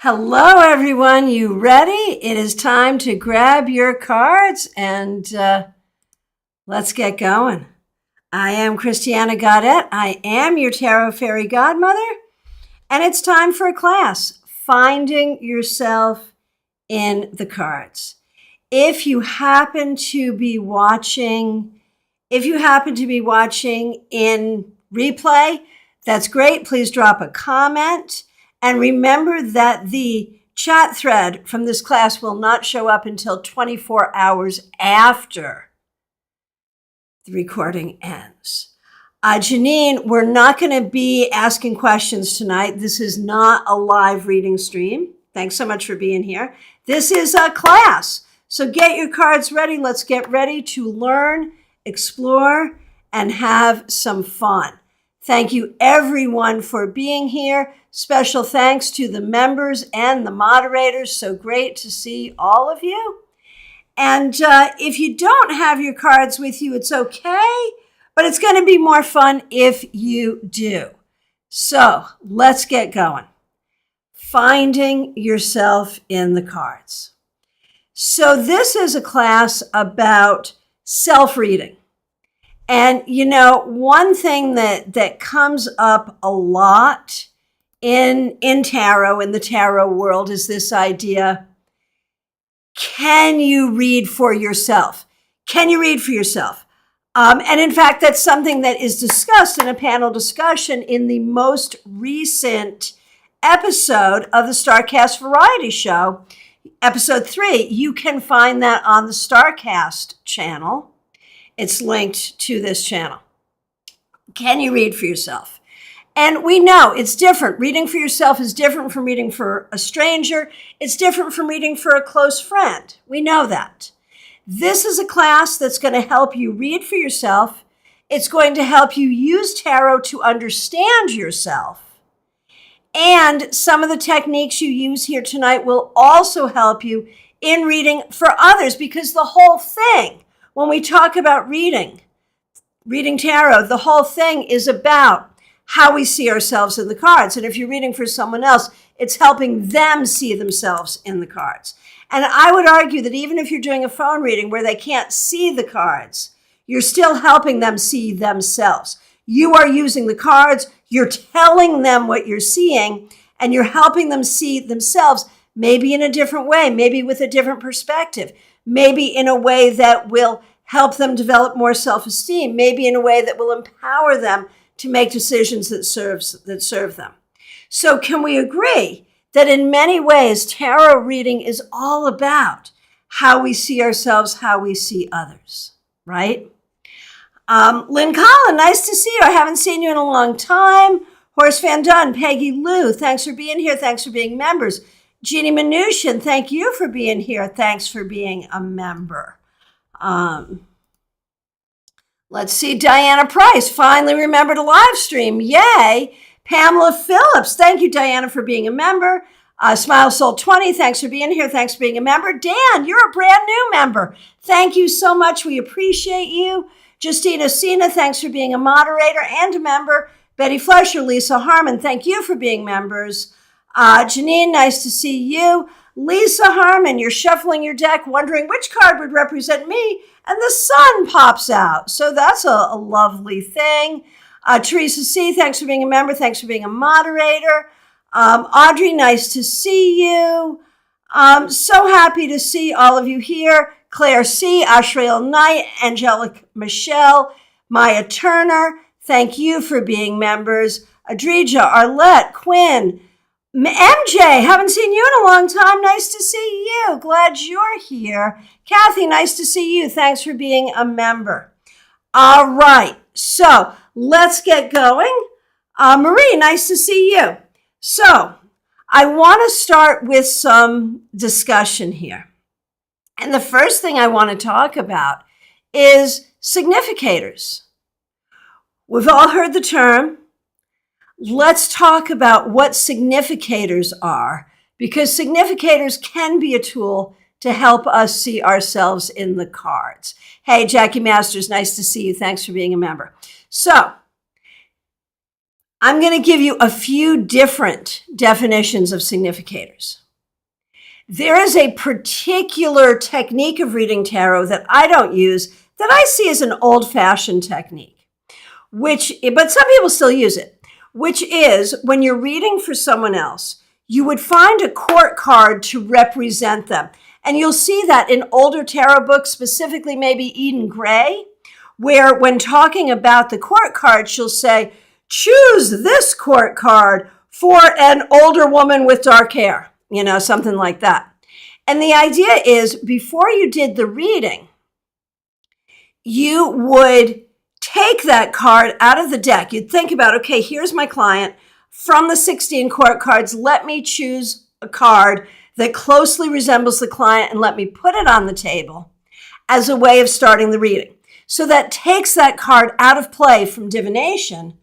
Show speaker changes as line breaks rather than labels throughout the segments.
Hello, everyone. You ready? It is time to grab your cards and let's get going. I am Christiana Gaudet. I am your Tarot Fairy Godmother, and it's time for a class, Finding Yourself in the Cards. If you happen to be watching in replay, that's great. Please drop a comment. And remember that the chat thread from this class will not show up until 24 hours after the recording ends. Janine, we're not going to be asking questions tonight. This is not a live reading stream. Thanks so much for being here. This is a class. So get your cards ready. Let's get ready to learn, explore, and have some fun. Thank you, everyone, for being here. Special thanks to the members and the moderators. So great to see all of you. And if you don't have your cards with you, it's okay, but it's going to be more fun if you do. So let's get going. Finding yourself in the cards. So this is a class about self-reading. And, you know, one thing that comes up a lot in tarot, in the tarot world, is this idea, can you read for yourself? Can you read for yourself? And in fact, that's something that is discussed in a panel discussion in the most recent episode of the StarCast Variety Show, episode 3. You can find that on the StarCast channel. It's linked to this channel. Can you read for yourself? And we know it's different. Reading for yourself is different from reading for a stranger. It's different from reading for a close friend. We know that. This is a class that's going to help you read for yourself. It's going to help you use tarot to understand yourself. And some of the techniques you use here tonight will also help you in reading for others, because the whole thing, when we talk about reading tarot, the whole thing is about how we see ourselves in the cards. And if you're reading for someone else, it's helping them see themselves in the cards. And I would argue that even if you're doing a phone reading where they can't see the cards, you're still helping them see themselves. You are using the cards, you're telling them what you're seeing, and you're helping them see themselves, maybe in a different way, maybe with a different perspective, maybe in a way that will help them develop more self-esteem, maybe in a way that will empower them to make decisions that serve them. So can we agree that in many ways, tarot reading is all about how we see ourselves, how we see others, right? Lynn Collin, nice to see you. I haven't seen you in a long time. Horace Van Dunn, Peggy Lou, thanks for being here. Thanks for being members. Jeannie Mnuchin, thank you for being here. Thanks for being a member. Let's see, Diana Price finally remembered a live stream. Yay. Pamela Phillips, thank you, Diana, for being a member. Smile Soul 20, thanks for being here. Thanks for being a member. Dan, you're a brand new member. Thank you so much. We appreciate you. Justina Sina, thanks for being a moderator and a member. Betty Flesher, Lisa Harmon, thank you for being members. Janine, nice to see you. Lisa Harmon, you're shuffling your deck, wondering which card would represent me, and the sun pops out. So that's a lovely thing. Teresa C., thanks for being a member. Thanks for being a moderator. Audrey, nice to see you. So happy to see all of you here. Claire C., Ashrael Knight, Angelic Michelle, Maya Turner, thank you for being members. Adrija, Arlette, Quinn, MJ, haven't seen you in a long time. Nice to see you. Glad you're here. Kathy, nice to see you. Thanks for being a member. All right, so let's get going. Marie, nice to see you. So I want to start with some discussion here. And the first thing I want to talk about is significators. We've all heard the term. Let's talk about what significators are, because significators can be a tool to help us see ourselves in the cards. Hey, Jackie Masters, nice to see you. Thanks for being a member. So I'm going to give you a few different definitions of significators. There is a particular technique of reading tarot that I don't use that I see as an old-fashioned technique, but some people still use it, which is when you're reading for someone else, you would find a court card to represent them. And you'll see that in older tarot books, specifically maybe Eden Gray, where when talking about the court card, she'll say, choose this court card for an older woman with dark hair, something like that. And the idea is before you did the reading, you would take that card out of the deck. You'd think about, okay, here's my client. From the 16 court cards, let me choose a card that closely resembles the client and let me put it on the table as a way of starting the reading. So that takes that card out of play from divination,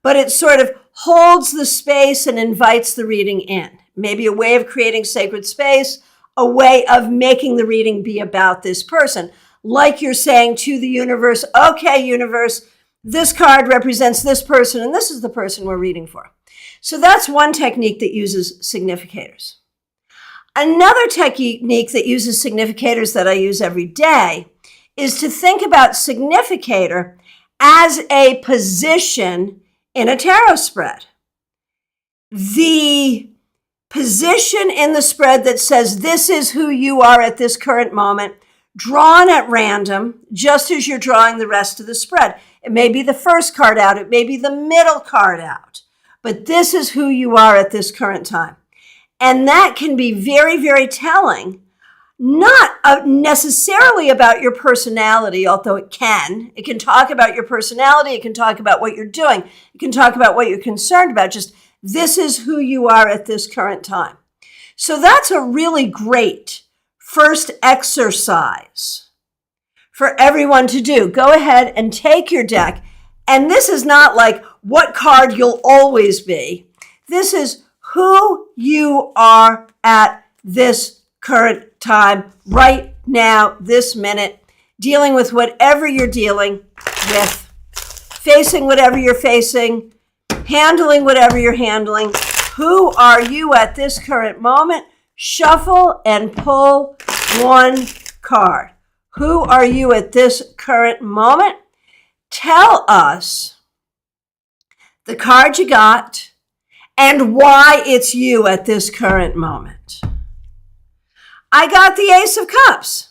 but it sort of holds the space and invites the reading in. Maybe a way of creating sacred space, a way of making the reading be about this person. Like you're saying to the universe, okay, universe, this card represents this person, and this is the person we're reading for. So that's one technique that uses significators. Another technique that uses significators that I use every day is to think about significator as a position in a tarot spread. The position in the spread that says this is who you are at this current moment, drawn at random, just as you're drawing the rest of the spread. It may be the first card out, it may be the middle card out, but this is who you are at this current time. And that can be very, very telling, not necessarily about your personality, although it can. It can talk about your personality, it can talk about what you're doing, it can talk about what you're concerned about, just this is who you are at this current time. So that's a really great first exercise for everyone to do. Go ahead and take your deck. And this is not like what card you'll always be. This is who you are at this current time, right now, this minute, dealing with whatever you're dealing with, facing whatever you're facing, handling whatever you're handling. Who are you at this current moment? Shuffle and pull one card. Who are you at this current moment? Tell us the card you got and why it's you at this current moment. I got the Ace of Cups,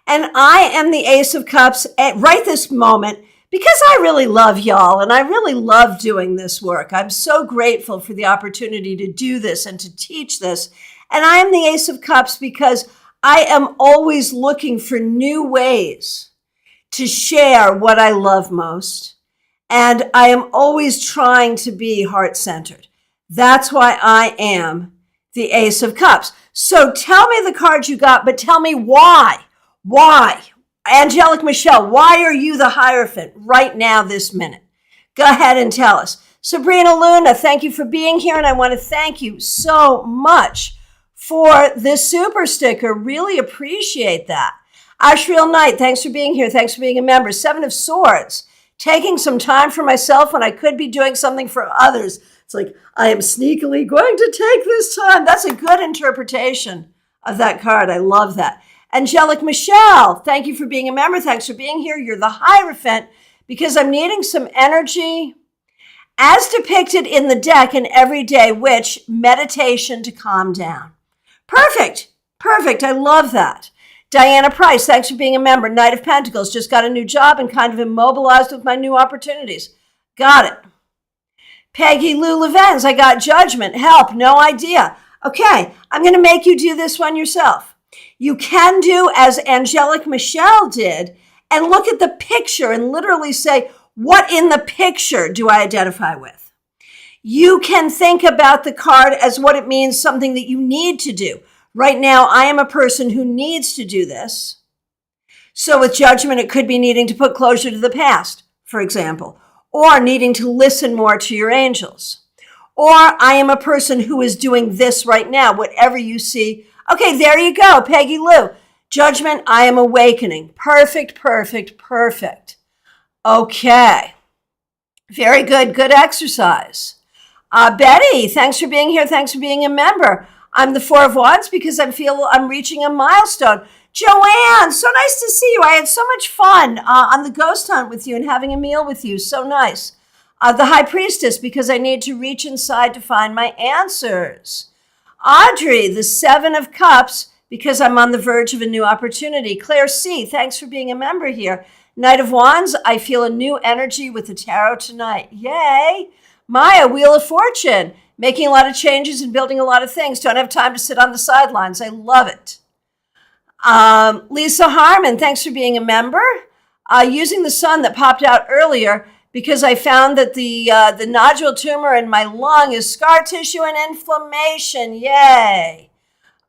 and I am the Ace of Cups at right this moment because I really love y'all and I really love doing this work. I'm so grateful for the opportunity to do this and to teach this. And I am the Ace of Cups because I am always looking for new ways to share what I love most. And I am always trying to be heart-centered. That's why I am the Ace of Cups. So tell me the card you got, but tell me why. Why? Angelic Michelle, why are you the Hierophant right now, this minute? Go ahead and tell us. Sabrina Luna, thank you for being here, and I want to thank you so much for this super sticker. Really appreciate that. Ashriel Knight, thanks for being here. Thanks for being a member. Seven of Swords, taking some time for myself when I could be doing something for others. It's like, I am sneakily going to take this time. That's a good interpretation of that card. I love that. Angelic Michelle, thank you for being a member. Thanks for being here. You're the Hierophant because I'm needing some energy as depicted in the deck and everyday witch meditation to calm down. Perfect. Perfect. I love that. Diana Price, thanks for being a member. Knight of Pentacles, just got a new job and kind of immobilized with my new opportunities. Got it. Peggy Lou Levens, I got Judgment. Help, no idea. Okay, I'm going to make you do this one yourself. You can do as Angelic Michelle did and look at the picture and literally say, what in the picture do I identify with? You can think about the card as what it means, something that you need to do. Right now, I am a person who needs to do this. So with Judgment, it could be needing to put closure to the past, for example, or needing to listen more to your angels. Or I am a person who is doing this right now, whatever you see. Okay, there you go, Peggy Lou. Judgment, I am awakening. Perfect, perfect, perfect. Okay. Very good, good exercise. Betty, thanks for being here. Thanks for being a member. I'm the Four of Wands because I feel I'm reaching a milestone. Joanne, so nice to see you. I had so much fun on the ghost hunt with you and having a meal with you. So nice. The High Priestess, because I need to reach inside to find my answers. Audrey, the Seven of Cups, because I'm on the verge of a new opportunity. Claire C., thanks for being a member here. Knight of Wands, I feel a new energy with the tarot tonight. Yay! Maya, Wheel of Fortune, making a lot of changes and building a lot of things. Don't have time to sit on the sidelines. I love it. Lisa Harmon, thanks for being a member. Using the sun that popped out earlier because I found that the nodule tumor in my lung is scar tissue and inflammation. Yay.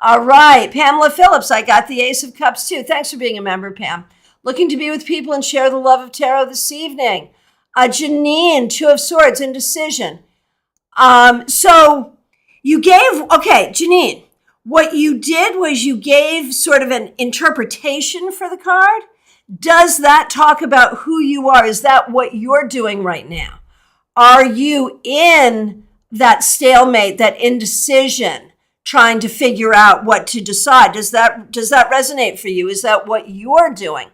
All right. Pamela Phillips, I got the Ace of Cups too. Thanks for being a member, Pam. Looking to be with people and share the love of tarot this evening. Janine, Two of Swords, indecision. So you gave, okay, Janine, what you did was you gave sort of an interpretation for the card. Does that talk about who you are? Is that what you're doing right now? Are you in that stalemate, that indecision, trying to figure out what to decide? Does that resonate for you? Is that what you're doing?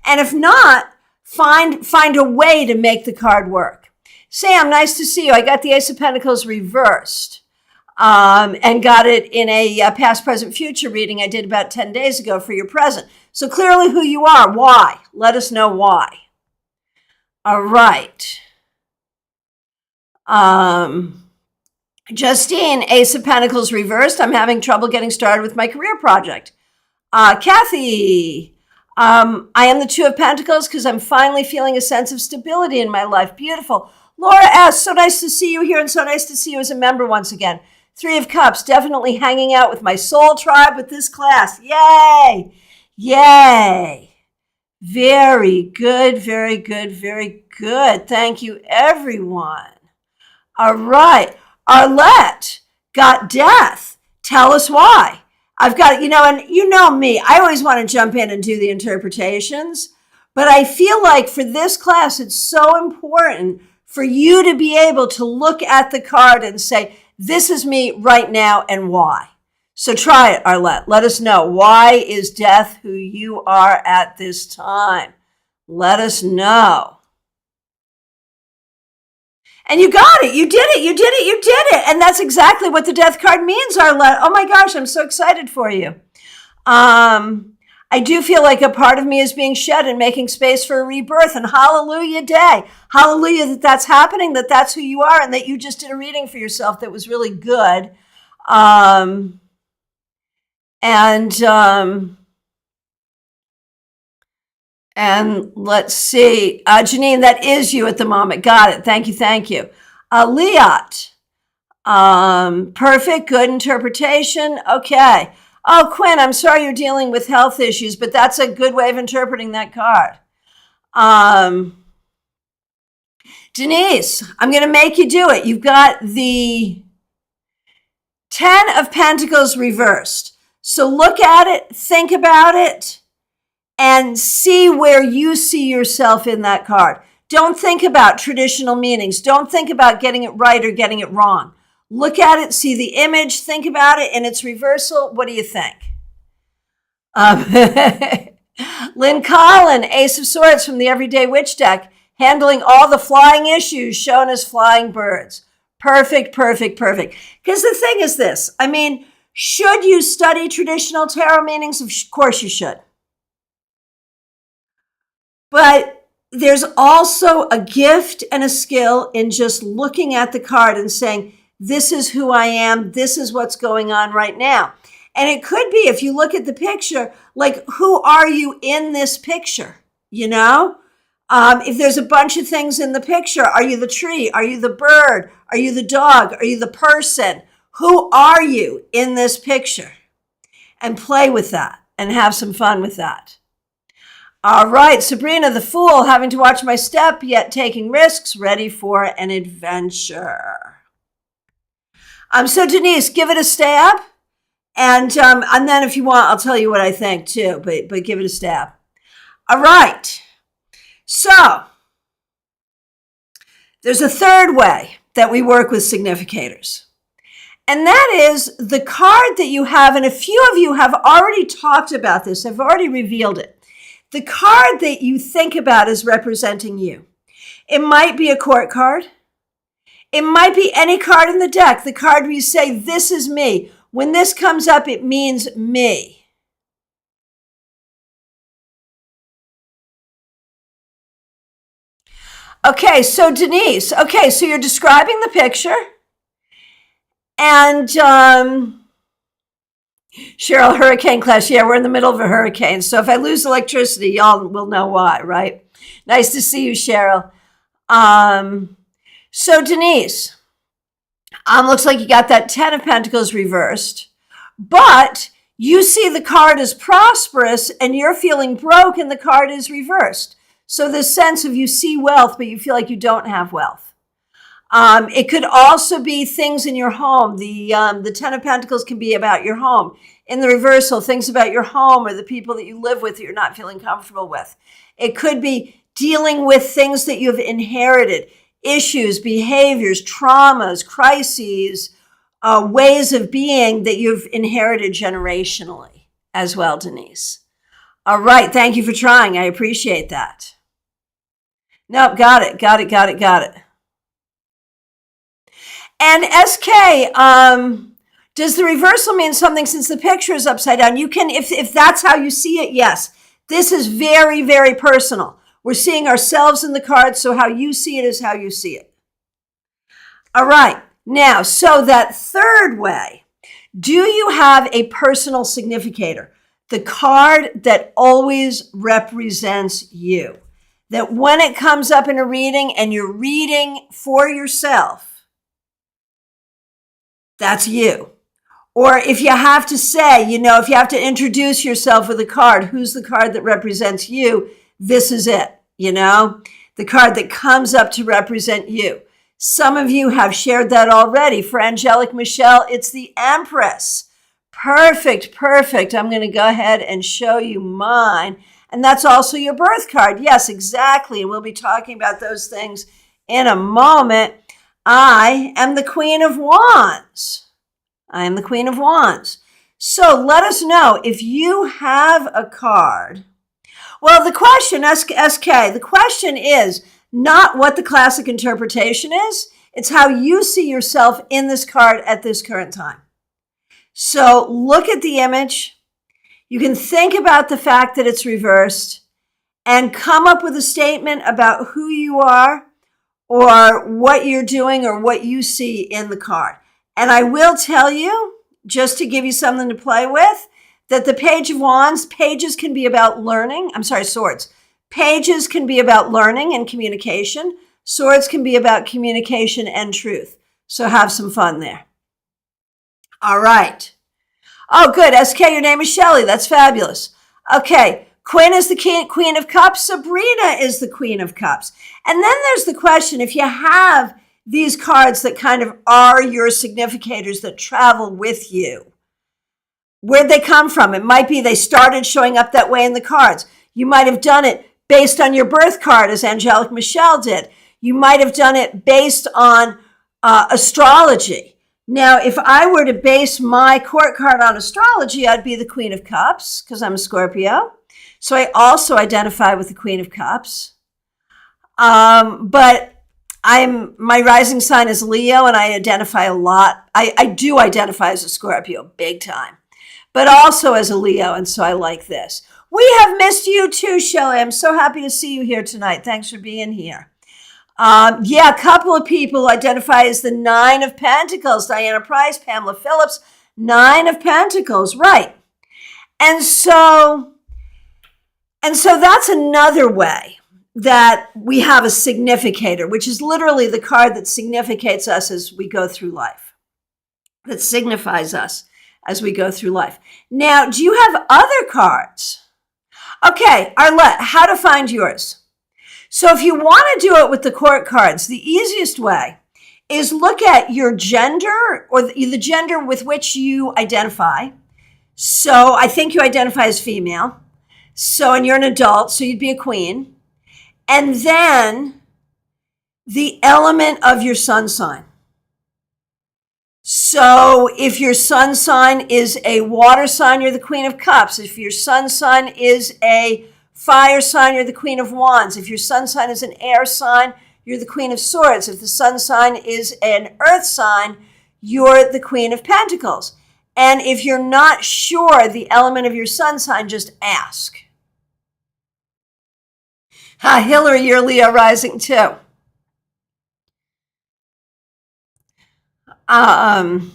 And if not, find a way to make the card work. Sam, nice to see you. I got the Ace of Pentacles reversed and got it in a past, present, future reading I did about 10 days ago for your present. So clearly who you are. Why? Let us know why. All right. Justine, Ace of Pentacles reversed. I'm having trouble getting started with my career project. Kathy, I am the Two of Pentacles because I'm finally feeling a sense of stability in my life. Beautiful. Laura S., so nice to see you here and so nice to see you as a member once again. Three of Cups, definitely hanging out with my soul tribe with this class. Yay! Yay! Very good, very good, very good. Thank you, everyone. All right. Arlette got death. Tell us why. I've got, and you know me, I always want to jump in and do the interpretations, but I feel like for this class, it's so important for you to be able to look at the card and say, this is me right now and why. So try it, Arlette. Let us know. Why is death who you are at this time? Let us know. And you got it. You did it. You did it. You did it. And that's exactly what the death card means, Arlette. Oh my gosh, I'm so excited for you. I do feel like a part of me is being shed and making space for a rebirth. And hallelujah day. Hallelujah that that's happening, that that's who you are, and that you just did a reading for yourself that was really good. And let's see, Janine, that is you at the moment. Got it. Thank you. Thank you. Liat, perfect. Good interpretation. Okay. Oh, Quinn, I'm sorry you're dealing with health issues, but that's a good way of interpreting that card. Denise, I'm going to make you do it. You've got the 10 of Pentacles reversed. So look at it, think about it, and see where you see yourself in that card. Don't think about traditional meanings. Don't think about getting it right or getting it wrong. Look at it, see the image, think about it, and its reversal. What do you think? Lynn Collin, Ace of Swords from the Everyday Witch deck, handling all the flying issues shown as flying birds. Perfect, perfect, perfect. Because the thing is this, should you study traditional tarot meanings? Of course you should. But there's also a gift and a skill in just looking at the card and saying, this is who I am. This is what's going on right now. And it could be, if you look at the picture, like, who are you in this picture? If there's a bunch of things in the picture, are you the tree? Are you the bird? Are you the dog? Are you the person? Who are you in this picture? And play with that and have some fun with that. All right, Sabrina the Fool, having to watch my step, yet taking risks, ready for an adventure. So Denise, give it a stab. And then if you want, I'll tell you what I think too, but give it a stab. All right. So there's a third way that we work with significators. And that is the card that you have, and a few of you have already talked about this, have already revealed it. The card that you think about as representing you. It might be a court card. It might be any card in the deck, the card where you say, this is me. When this comes up, it means me. Okay, so Denise, so you're describing the picture. And Cheryl, hurricane class. Yeah, we're in the middle of a hurricane. So if I lose electricity, y'all will know why, right? Nice to see you, Cheryl. So Denise, looks like you got that 10 of Pentacles reversed, but you see the card as prosperous and you're feeling broke and the card is reversed. So this sense of you see wealth, but you feel like you don't have wealth. It could also be things in your home. The 10 of Pentacles can be about your home. In the reversal, things about your home or the people that you live with that you're not feeling comfortable with. It could be dealing with things that you've inherited, issues, behaviors, traumas, crises, ways of being that you've inherited generationally as well, Denise. All right. Thank you for trying. I appreciate that. Nope. Got it. And SK, does the reversal mean something since the picture is upside down? You can, if that's how you see it, yes. This is very, very personal. We're seeing ourselves in the card, so how you see it is how you see it. All right. Now, so that third way, do you have a personal significator? The card that always represents you. That when it comes up in a reading and you're reading for yourself, that's you. Or if you have to say, if you have to introduce yourself with a card, who's the card that represents you? This is it, the card that comes up to represent you. Some of you have shared that already. For Angelic Michelle, it's the Empress. Perfect. I'm going to go ahead and show you mine. And that's also your birth card. Yes, exactly. And we'll be talking about those things in a moment. I am the Queen of Wands. So let us know if you have a card. Well, the question, SK, the question is not what the classic interpretation is. It's how you see yourself in this card at this current time. So look at the image. You can think about the fact that it's reversed and come up with a statement about who you are or what you're doing or what you see in the card. And I will tell you, just to give you something to play with, that the Page of Wands, pages can be about learning. Swords. Pages can be about learning and communication. Swords can be about communication and truth. So have some fun there. All right. Oh, good. SK, your name is Shelley. That's fabulous. Okay. Quinn is the Queen of Cups. Sabrina is the Queen of Cups. And then there's the question, if you have these cards that kind of are your significators that travel with you, where'd they come from? It might be they started showing up that way in the cards. You might have done it based on your birth card, as Angelic Michelle did. You might have done it based on astrology. Now, if I were to base my court card on astrology, I'd be the Queen of Cups because I'm a Scorpio. So I also identify with the Queen of Cups. But my rising sign is Leo, and I identify a lot. I do identify as a Scorpio, big time, but also as a Leo, and so I like this. We have missed you too, Shelley. I'm so happy to see you here tonight. Thanks for being here. A couple of people identify as the 9 of Pentacles. Diana Price, Pamela Phillips, 9 of Pentacles, right. And so that's another way that we have a significator, which is literally the card that significates us as we go through life, that signifies us as we go through life. Now, do you have other cards? Okay, Arlette, how to find yours. So if you want to do it with the court cards, the easiest way is look at your gender or the gender with which you identify. So I think you identify as female. So, and you're an adult, so you'd be a queen. And then the element of your sun sign. So if your sun sign is a water sign, you're the Queen of Cups. If your sun sign is a fire sign, you're the Queen of Wands. If your sun sign is an air sign, you're the Queen of Swords. If the sun sign is an earth sign, you're the Queen of Pentacles. And if you're not sure the element of your sun sign, just ask. Hillary, you're Leo rising too. Betty,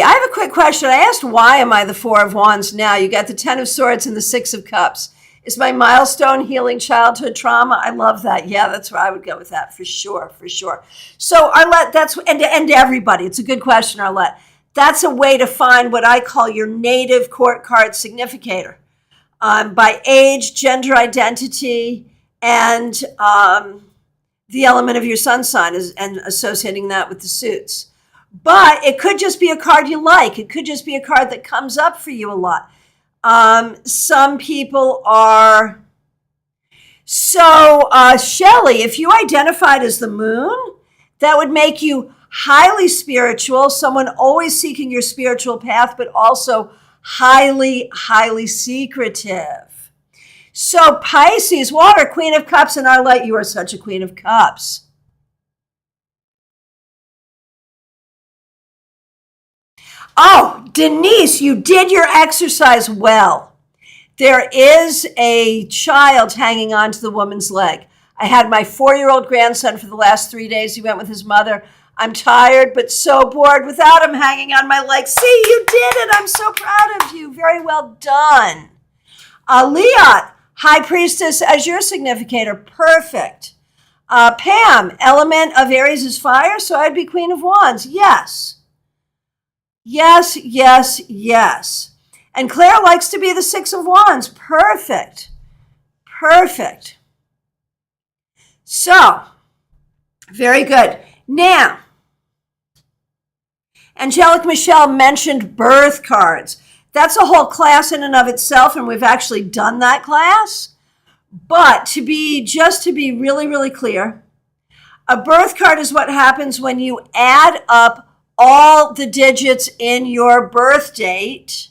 I have a quick question. I asked, why am I the Four of Wands now? You got the Ten of Swords and the Six of Cups. Is my milestone healing childhood trauma? I love that. Yeah, that's where I would go with that for sure, for sure. So Arlette, that's, and everybody, it's a good question, Arlette. That's a way to find what I call your native court card significator. By age, gender identity, and the element of your sun sign and associating that with the suits. But it could just be a card you like. It could just be a card that comes up for you a lot. Some people are... So, Shelley, if you identified as the moon, that would make you highly spiritual, someone always seeking your spiritual path, but also highly, highly secretive. So Pisces, water, Queen of Cups, and Arlette, you are such a Queen of Cups. Oh, Denise, you did your exercise well. There is a child hanging onto the woman's leg. I had my 4-year-old grandson for the last 3 days. He went with his mother. I'm tired, but so bored without him hanging on my leg. See, you did it. I'm so proud of you. Very well done. Leon, High Priestess as your significator. Perfect. Pam, element of Aries is fire, so I'd be Queen of Wands. Yes. Yes, yes, yes. And Claire likes to be the Six of Wands. Perfect. Perfect. So, very good. Now, Angelic Michelle mentioned birth cards. That's a whole class in and of itself, and we've actually done that class. But just to be really, really clear, a birth card is what happens when you add up all the digits in your birth date,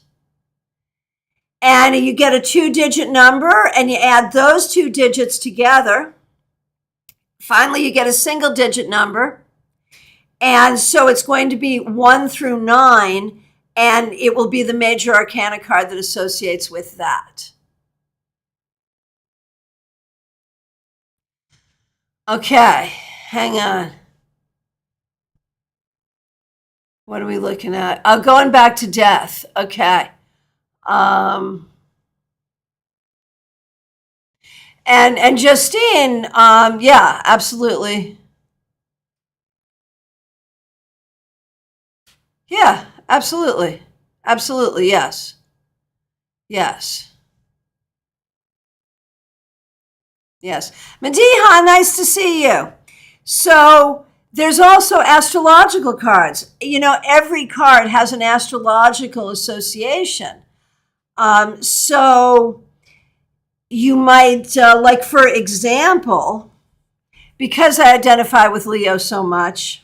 and you get a 2-digit number, and you add those 2 digits together. Finally, you get a single-digit number, and so it's going to be 1 through 9, and it will be the major arcana card that associates with that. Okay, hang on. What are we looking at? Going back to death. Okay. And Justine, yeah, absolutely. Yeah, absolutely. Absolutely, yes. Yes. Yes. Madiha, nice to see you. So there's also astrological cards. You know, every card has an astrological association. So you might, like, for example, because I identify with Leo so much,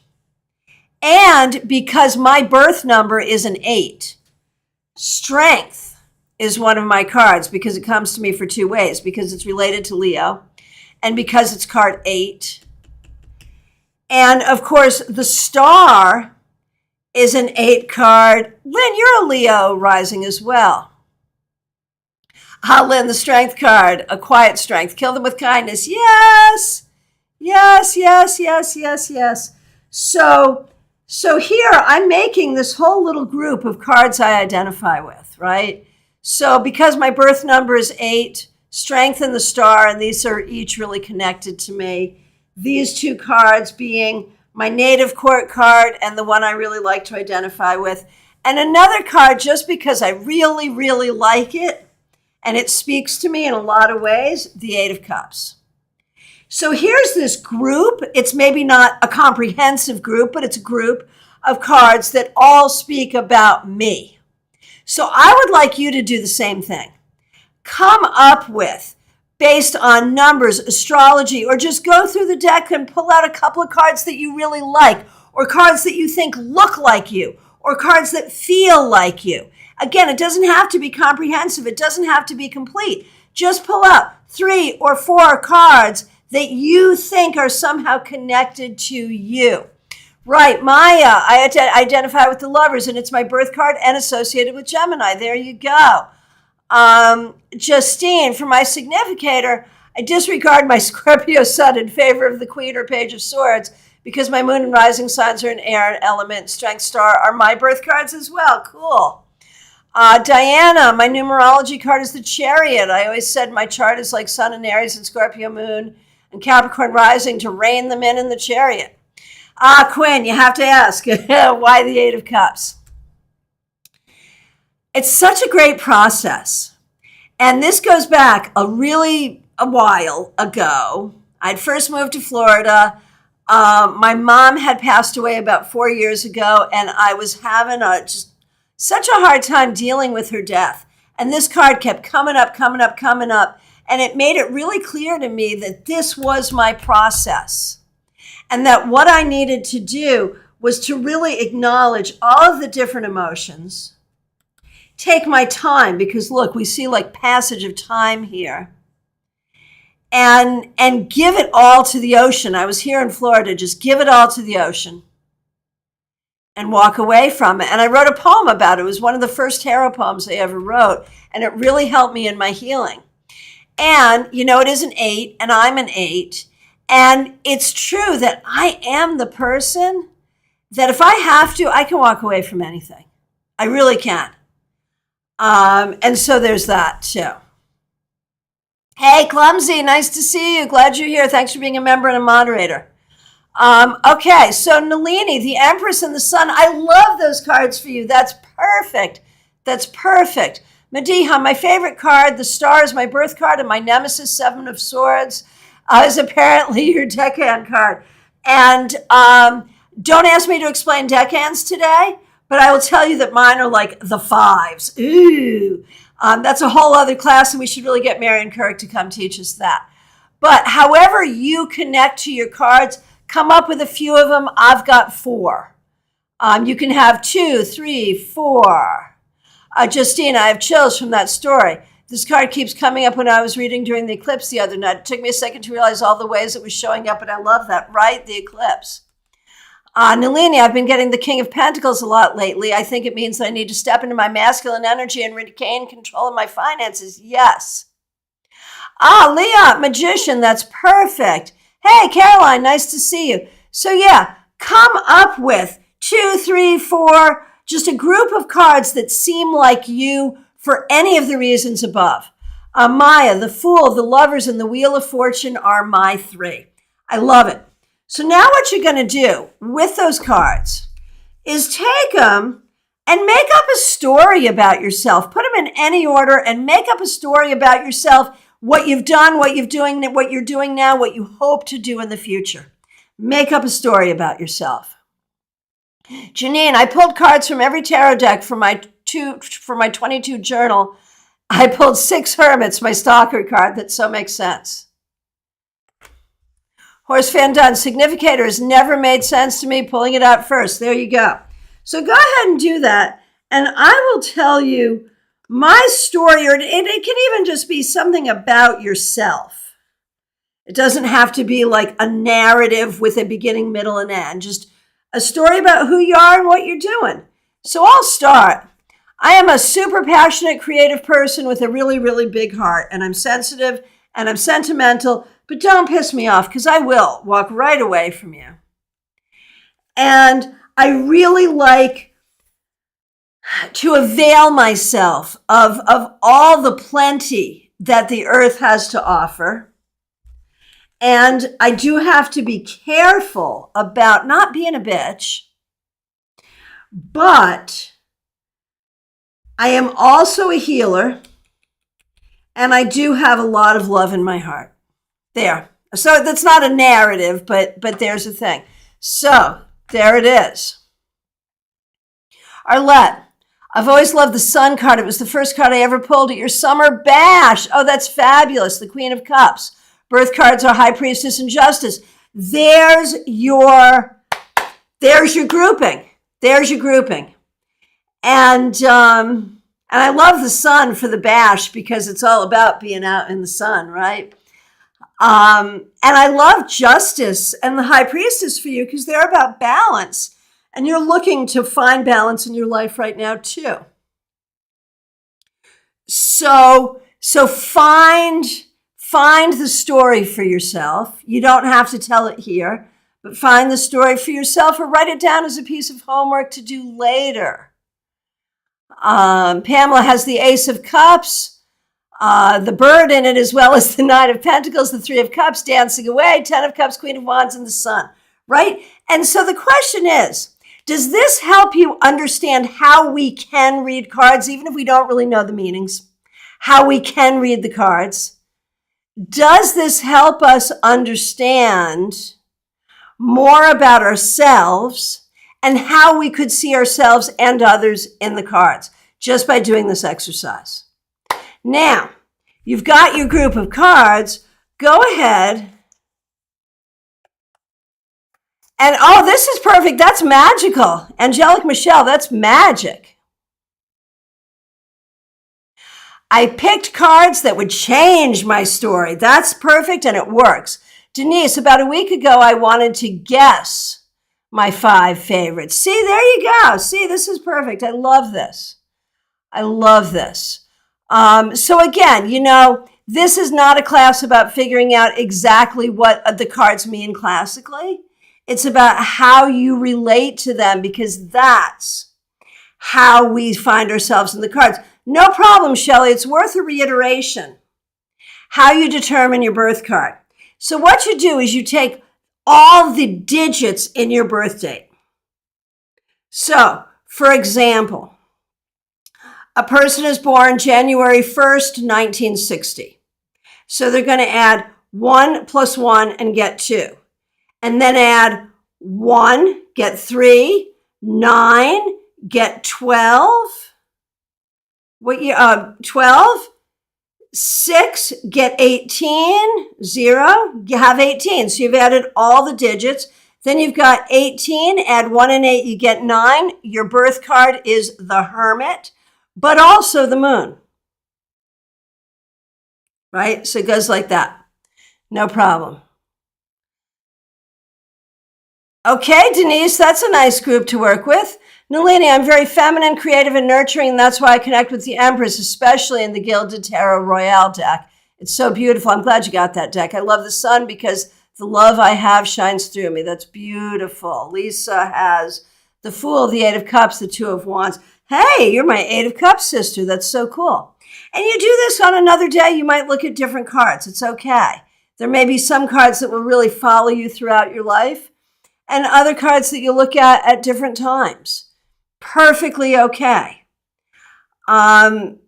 and because my birth number is an 8, strength is one of my cards because it comes to me for 2 ways, because it's related to Leo and because it's card 8. And of course, the star is an 8 card. Lynn, you're a Leo rising as well. Lynn, the strength card, a quiet strength. Kill them with kindness. Yes. Yes, yes, yes, yes, yes. So here I'm making this whole little group of cards I identify with, right? So because my birth number is 8, strength and the star, and these are each really connected to me. These 2 cards being my native court card and the one I really like to identify with. And another card just because I really, really like it and it speaks to me in a lot of ways, the 8 of Cups. So here's this group. It's maybe not a comprehensive group, but it's a group of cards that all speak about me. So I would like you to do the same thing. Come up with based on numbers, astrology, or just go through the deck and pull out a couple of cards that you really like, or cards that you think look like you, or cards that feel like you. Again, it doesn't have to be comprehensive. It doesn't have to be complete. Just pull out 3 or 4 cards that you think are somehow connected to you. Right, Maya, I identify with the Lovers, and it's my birth card and associated with Gemini. There you go. Justine, for my significator, I disregard my Scorpio sun in favor of the Queen or Page of Swords because my moon and rising signs are an air element. Strength star are my birth cards as well. Cool. Diana, my numerology card is the Chariot. I always said my chart is like Sun and Aries and Scorpio moon and Capricorn rising to rein them in the Chariot. Quinn, you have to ask, why the 8 of Cups? It's such a great process. And this goes back a while ago. I'd first moved to Florida. My mom had passed away about 4 years ago, and I was having just such a hard time dealing with her death. And this card kept coming up. And it made it really clear to me that this was my process. And that what I needed to do was to really acknowledge all of the different emotions, take my time, because look, we see like passage of time here, and give it all to the ocean. I was here in Florida, just give it all to the ocean and walk away from it. And I wrote a poem about it. It was one of the first tarot poems I ever wrote, and it really helped me in my healing. And, it is an 8, and I'm an 8. And it's true that I am the person that if I have to, I can walk away from anything. I really can. And so there's that too. Hey, Clumsy, nice to see you. Glad you're here. Thanks for being a member and a moderator. Okay, so Nalini, the Empress and the Sun. I love those cards for you. That's perfect. Mediha, my favorite card, the Star is my birth card, and my nemesis, 7 of Swords, is apparently your deckhand card. And don't ask me to explain deckhands today, but I will tell you that mine are like the 5s. Ooh, that's a whole other class, and we should really get Marian Kirk to come teach us that. But however you connect to your cards, come up with a few of them. I've got 4. You can have 2, 3, 4. Justine, I have chills from that story. This card keeps coming up when I was reading during the eclipse the other night. It took me a second to realize all the ways it was showing up, and I love that, right? The eclipse. Nalini, I've been getting the King of Pentacles a lot lately. I think it means that I need to step into my masculine energy and regain control of my finances. Yes. Leah, Magician, that's perfect. Hey, Caroline, nice to see you. So yeah, come up with 2, 3, 4, just a group of cards that seem like you for any of the reasons above. Maya, the Fool, the Lovers, and the Wheel of Fortune are my 3. I love it. So now what you're going to do with those cards is take them and make up a story about yourself. Put them in any order and make up a story about yourself, what you've done, what you're doing now, what you hope to do in the future. Make up a story about yourself. Janine, I pulled cards from every tarot deck for my 22 journal. I pulled 6 Hermits, my stalker card. That so makes sense. Horse Van Dunn, significator has never made sense to me, pulling it out first. There you go. So go ahead and do that, and I will tell you my story, or it can even just be something about yourself. It doesn't have to be like a narrative with a beginning, middle, and end. Just a story about who you are and what you're doing. So I'll start. I am a super passionate, creative person with a really, really big heart, and I'm sensitive and I'm sentimental, but don't piss me off because I will walk right away from you. And I really like to avail myself of all the plenty that the earth has to offer. And I do have to be careful about not being a bitch, but I am also a healer, and I do have a lot of love in my heart. There. So that's not a narrative, but there's a thing. So there it is. Arlette, I've always loved the Sun card. It was the first card I ever pulled at your summer bash. Oh, that's fabulous. The Queen of Cups. Birth cards are High Priestess and Justice. There's your grouping. There's your grouping. And I love the Sun for the bash because it's all about being out in the sun, right? And I love Justice and the High Priestess for you because they're about balance. And you're looking to find balance in your life right now, too. So find the story for yourself. You don't have to tell it here, but find the story for yourself or write it down as a piece of homework to do later. Pamela has the Ace of Cups, the bird in it, as well as the Knight of Pentacles, the Three of Cups, dancing away, 10 of Cups, Queen of Wands, and the Sun, right? And so the question is, does this help you understand how we can read cards, even if we don't really know the meanings? How we can read the cards? Does this help us understand more about ourselves and how we could see ourselves and others in the cards just by doing this exercise? Now, you've got your group of cards. Go ahead. And oh, this is perfect. That's magical. Angelic Michelle, that's magic. I picked cards that would change my story. That's perfect and it works. Denise, about a week ago, I wanted to guess my 5 favorites. See, there you go. See, this is perfect. I love this. I love this. So again, this is not a class about figuring out exactly what the cards mean classically. It's about how you relate to them because that's how we find ourselves in the cards. No problem, Shelley. It's worth a reiteration. How you determine your birth card. So what you do is you take all the digits in your birth date. So, for example, a person is born January 1st, 1960. So they're going to add 1 plus 1 and get 2. And then add 1, get 3, 9, get 12. 12, 6, get 18, 0, you have 18. So you've added all the digits. Then you've got 18, add 1 and 8, you get 9. Your birth card is the Hermit, but also the Moon. Right? So it goes like that. No problem. Okay, Denise, that's a nice group to work with. Nalini, I'm very feminine, creative, and nurturing. That's why I connect with the Empress, especially in the Gilded Tarot Royale deck. It's so beautiful. I'm glad you got that deck. I love the Sun because the love I have shines through me. That's beautiful. Lisa has the Fool, the 8 of Cups, the 2 of Wands. Hey, you're my 8 of Cups sister. That's so cool. And you do this on another day. You might look at different cards. It's okay. There may be some cards that will really follow you throughout your life, and other cards that you look at different times. Perfectly okay. And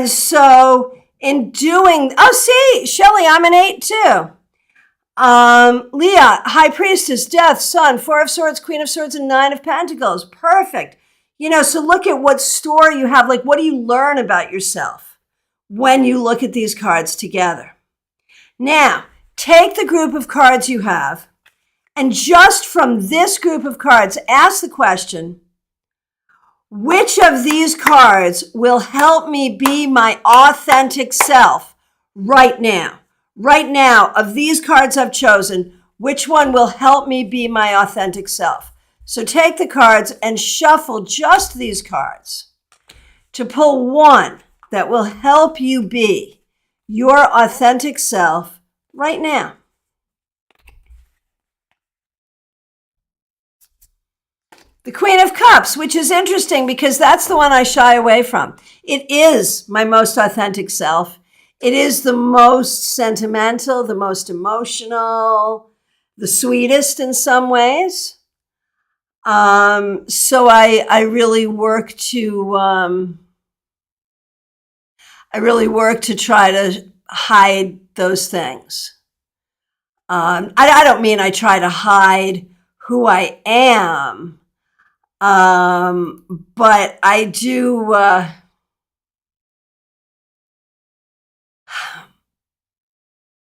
so in doing, see, Shelley, I'm an 8 too. Leah, High Priestess, Death, Sun, 4 of Swords, Queen of Swords, and 9 of Pentacles. Perfect. So look at what story you have. Like, what do you learn about yourself when you look at these cards together? Now, take the group of cards you have, and just from this group of cards, ask the question, which of these cards will help me be my authentic self right now? Right now, of these cards I've chosen, which one will help me be my authentic self? So take the cards and shuffle just these cards to pull one that will help you be your authentic self right now. The Queen of Cups, which is interesting because that's the one I shy away from. It is my most authentic self. It is the most sentimental, the most emotional, the sweetest in some ways. So I really work to try to hide those things. I don't mean I try to hide who I am. But I do,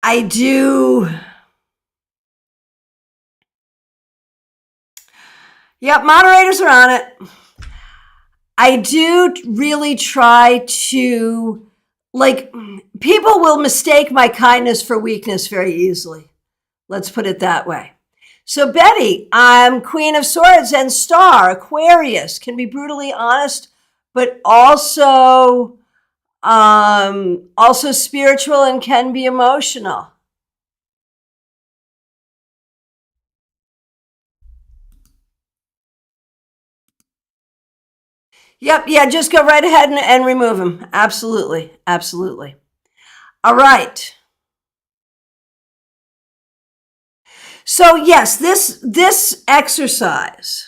I do, yep, moderators are on it. I do really try to, like, people will mistake my kindness for weakness very easily. Let's put it that way. So Betty, I'm Queen of Swords and Star, Aquarius, can be brutally honest, but also spiritual and can be emotional. Yep, yeah, just go right ahead and remove them. Absolutely, absolutely. All right. So yes, this exercise.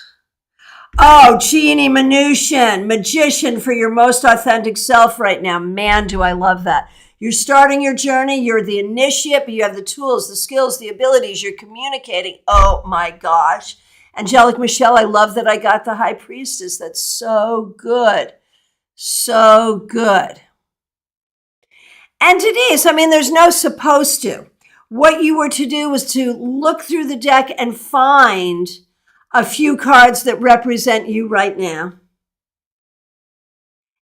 Oh, Genie Mnuchin, magician for your most authentic self right now. Man, do I love that. You're starting your journey. You're the initiate, but you have the tools, the skills, the abilities. You're communicating. Oh my gosh. Angelic Michelle, I love that I got the High Priestess. That's so good. So good. And Denise, I mean, there's no supposed to. What you were to do was to look through the deck and find a few cards that represent you right now.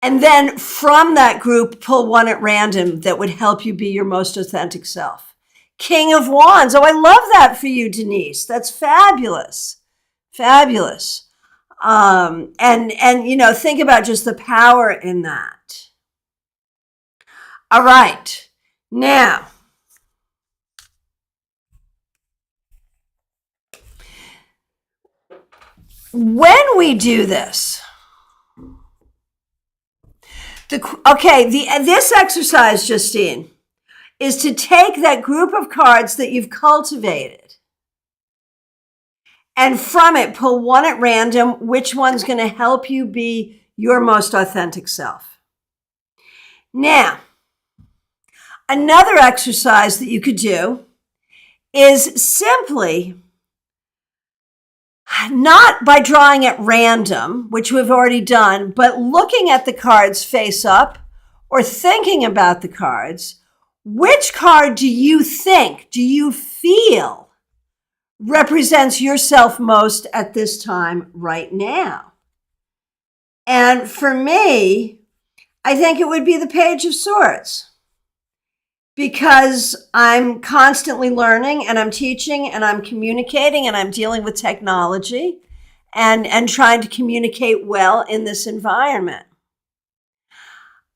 And then from that group, pull one at random that would help you be your most authentic self. King of Wands. Oh, I love that for you, Denise. That's fabulous. Fabulous. And you know, think about just the power in that. All right. Now, when we do this, this exercise, Justine, is to take that group of cards that you've cultivated and from it pull one at random, which one's going to help you be your most authentic self. Now, another exercise that you could do is simply not by drawing at random, which we've already done, but looking at the cards face up or thinking about the cards. Which card do you feel represents yourself most at this time right now? And for me, I think it would be the Page of Swords, because I'm constantly learning and I'm teaching and I'm communicating and I'm dealing with technology and trying to communicate well in this environment.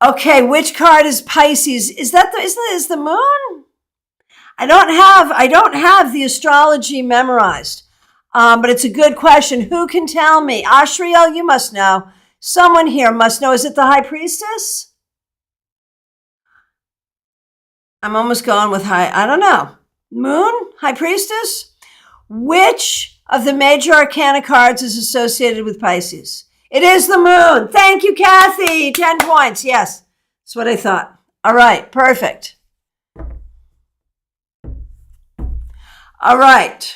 Okay, which card is Pisces? Is the moon? I don't have the astrology memorized, but it's a good question. Who can tell me? Ashriel, you must know. Someone here must know. Is it the High Priestess? I'm almost going with I don't know. Moon? High Priestess? Which of the major arcana cards is associated with Pisces? It is the moon. Thank you, Kathy. 10 points. Yes, that's what I thought. All right, perfect. All right.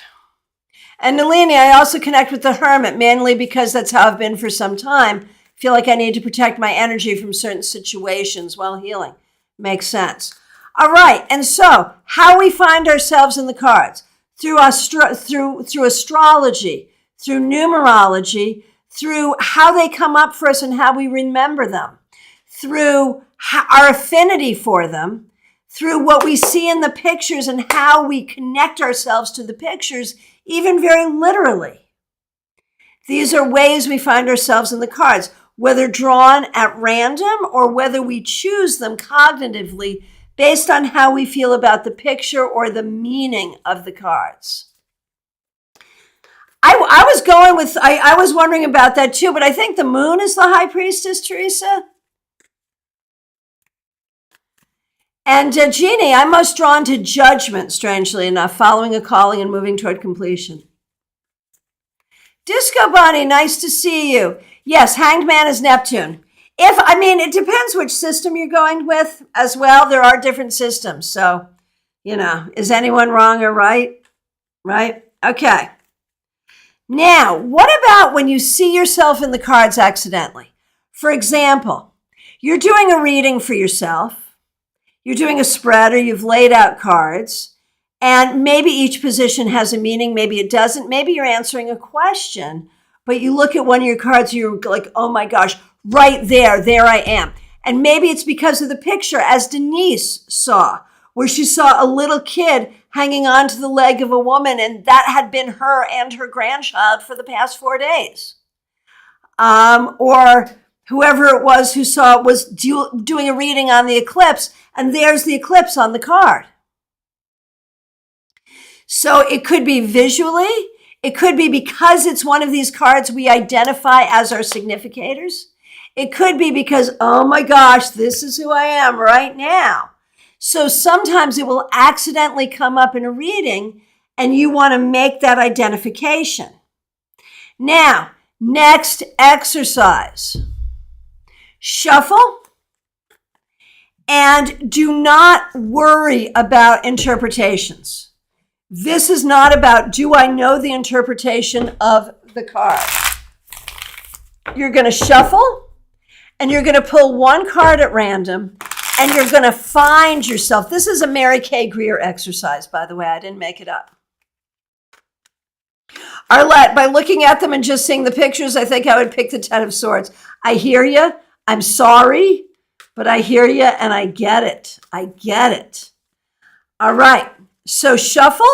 And Nalini, I also connect with the Hermit, mainly because that's how I've been for some time. I feel like I need to protect my energy from certain situations while healing. Makes sense. All right. And so how we find ourselves in the cards through astrology, through numerology, through how they come up for us and how we remember them, through our affinity for them, through what we see in the pictures and how we connect ourselves to the pictures, even very literally. These are ways we find ourselves in the cards, whether drawn at random or whether we choose them cognitively based on how we feel about the picture or the meaning of the cards. I was going with, I was wondering about that too, but I think the moon is the High Priestess, Teresa. And Jeannie, I'm most drawn to judgment, strangely enough, following a calling and moving toward completion. Disco Bunny, nice to see you. Yes, Hanged Man is Neptune. It depends which system you're going with as well. There are different systems. So, is anyone wrong or right? Right? Okay. Now, what about when you see yourself in the cards accidentally? For example, you're doing a reading for yourself, you're doing a spread, or you've laid out cards, and maybe each position has a meaning, maybe it doesn't, maybe you're answering a question, but you look at one of your cards, you're like, oh my gosh, right there I am. And maybe it's because of the picture, as Denise saw, where she saw a little kid hanging onto the leg of a woman, and that had been her and her grandchild for the past 4 days. Or whoever it was who saw it was doing a reading on the eclipse, and there's the eclipse on the card. So it could be visually, it could be because it's one of these cards we identify as our significators. It could be because, oh my gosh, this is who I am right now. So sometimes it will accidentally come up in a reading and you want to make that identification. Now, next exercise. Shuffle and do not worry about interpretations. This is not about, do I know the interpretation of the card? You're going to shuffle and you're going to pull one card at random and you're going to find yourself. This is a Mary Kay Greer exercise, by the way. I didn't make it up. Arlette, by looking at them and just seeing the pictures, I think I would pick the 10 of Swords. I hear you. I'm sorry, but I hear you and I get it. I get it. All right. So shuffle.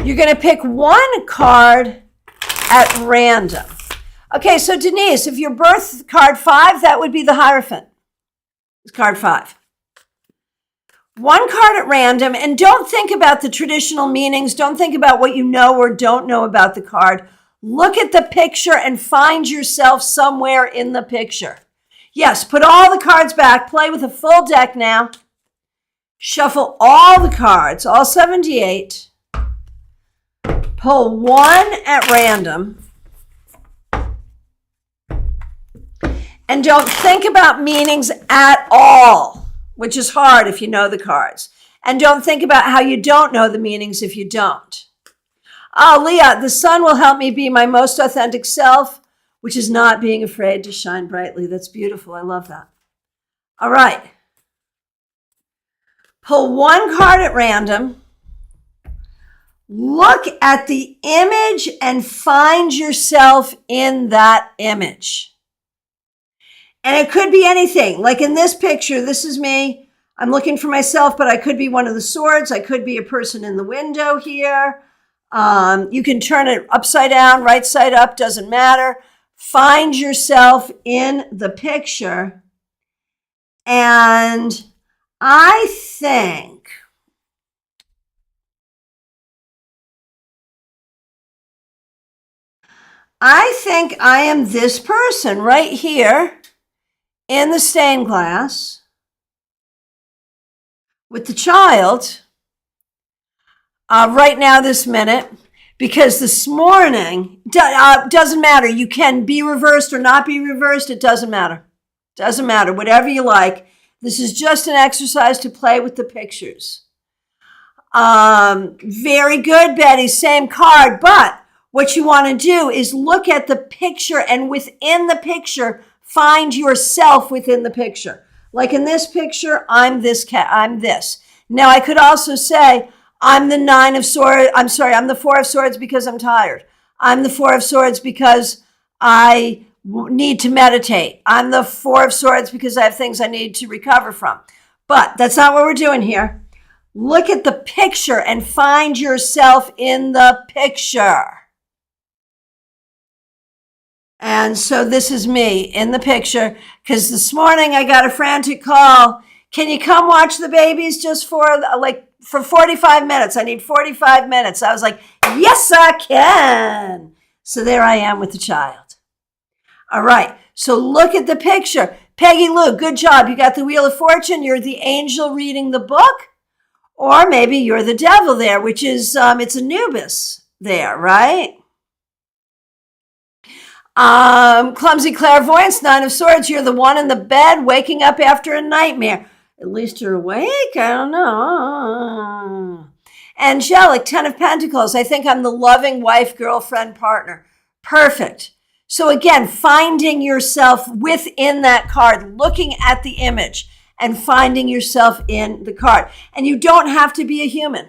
You're going to pick one card at random. Okay, so Denise, if your birth card 5, that would be the Hierophant. It's card 5. One card at random, and don't think about the traditional meanings. Don't think about what you know or don't know about the card. Look at the picture and find yourself somewhere in the picture. Yes, put all the cards back. Play with a full deck now. Shuffle all the cards, all 78. Pull one at random. And don't think about meanings at all, which is hard if you know the cards. And don't think about how you don't know the meanings if you don't. Oh, Leah, the sun will help me be my most authentic self, which is not being afraid to shine brightly. That's beautiful. I love that. All right. Pull one card at random. Look at the image and find yourself in that image. And it could be anything. Like in this picture, this is me. I'm looking for myself, but I could be one of the swords. I could be a person in the window here. You can turn it upside down, right side up, doesn't matter. Find yourself in the picture. And I think I am this person right here in the stained glass with the child right now, this minute, because this morning, doesn't matter. You can be reversed or not be reversed. It doesn't matter. Doesn't matter. Whatever you like. This is just an exercise to play with the pictures. Very good, Betty. Same card. But what you want to do is look at the picture and within the picture, find yourself within the picture. Like in this picture, I'm this. Now I could also say, I'm the 9 of Swords. I'm sorry, I'm the 4 of Swords because I'm tired. I'm the 4 of Swords because I need to meditate. I'm the 4 of Swords because I have things I need to recover from. But that's not what we're doing here. Look at the picture and find yourself in the picture. And so this is me in the picture because this morning I got a frantic call. Can you come watch the babies just for 45 minutes? I need 45 minutes. I was like, yes, I can. So there I am with the child. All right. So look at the picture. Peggy Lou, good job. You got the Wheel of Fortune. You're the angel reading the book. Or maybe you're the devil there, which is, it's Anubis there, right? Clumsy clairvoyance, 9 of Swords. You're the one in the bed waking up after a nightmare. At least you're awake. I don't know. Angelic, 10 of Pentacles. I think I'm the loving wife, girlfriend, partner. Perfect. So again, finding yourself within that card, looking at the image and finding yourself in the card. And you don't have to be a human.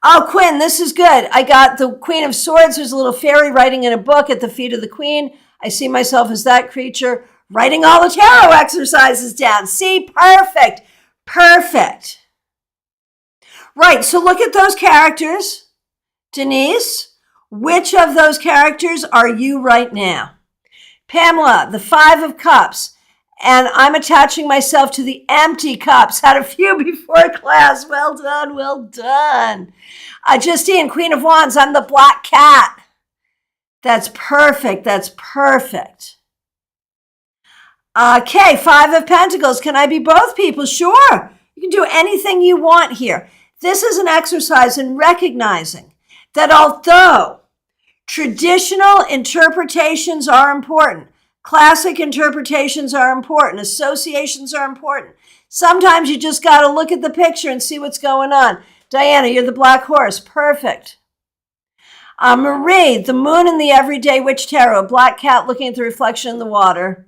Oh, Quinn, this is good. I got the Queen of Swords. There's a little fairy writing in a book at the feet of the Queen. I see myself as that creature writing all the tarot exercises down. See, perfect, perfect. Right, so look at those characters. Denise, which of those characters are you right now? Pamela, the 5 of Cups. And I'm attaching myself to the empty cups. Had a few before class. Well done, well done. Justine, Queen of Wands, I'm the black cat. That's perfect, that's perfect. Okay, 5 of Pentacles. Can I be both people? Sure. You can do anything you want here. This is an exercise in recognizing that although traditional interpretations are important, classic interpretations are important, associations are important, sometimes you just got to look at the picture and see what's going on. Diana, you're the black horse. Perfect. Marie, the moon in the Everyday Witch Tarot, black cat looking at the reflection in the water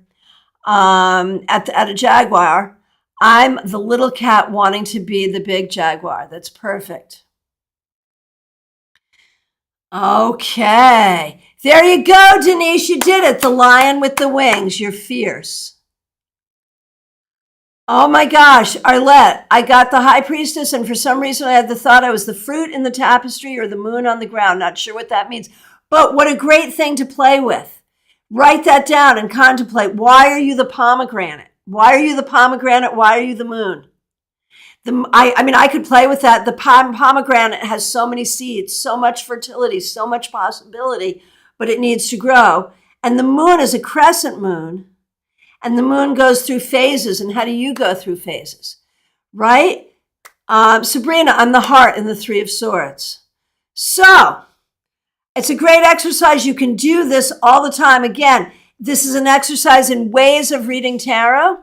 at a jaguar. I'm the little cat wanting to be the big jaguar. That's perfect. Okay. There you go, Denise. You did it. The lion with the wings. You're fierce. Oh my gosh, Arlette, I got the High Priestess, and for some reason I had the thought I was the fruit in the tapestry or the moon on the ground. Not sure what that means. But what a great thing to play with. Write that down and contemplate. Why are you the pomegranate? Why are you the pomegranate? Why are you the moon? I could play with that. The pomegranate has so many seeds, so much fertility, so much possibility, but it needs to grow. And the moon is a crescent moon, and the moon goes through phases. And how do you go through phases? Right? Sabrina, I'm the heart in the 3 of Swords. So it's a great exercise. You can do this all the time. Again, this is an exercise in ways of reading tarot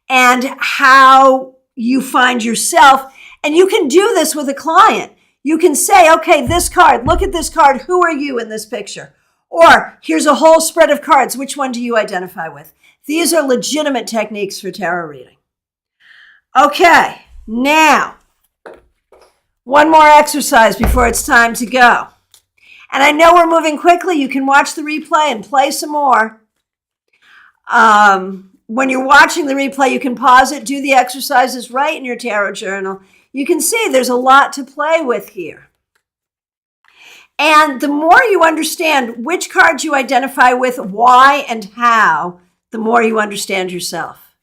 and how you find yourself. And you can do this with a client. You can say, okay, this card, look at this card. Who are you in this picture? Or here's a whole spread of cards. Which one do you identify with? These are legitimate techniques for tarot reading. Okay, now, one more exercise before it's time to go. And I know we're moving quickly. You can watch the replay and play some more. When you're watching the replay, you can pause it, do the exercises, write in your tarot journal. You can see there's a lot to play with here. And the more you understand which cards you identify with, why and how, the more you understand yourself.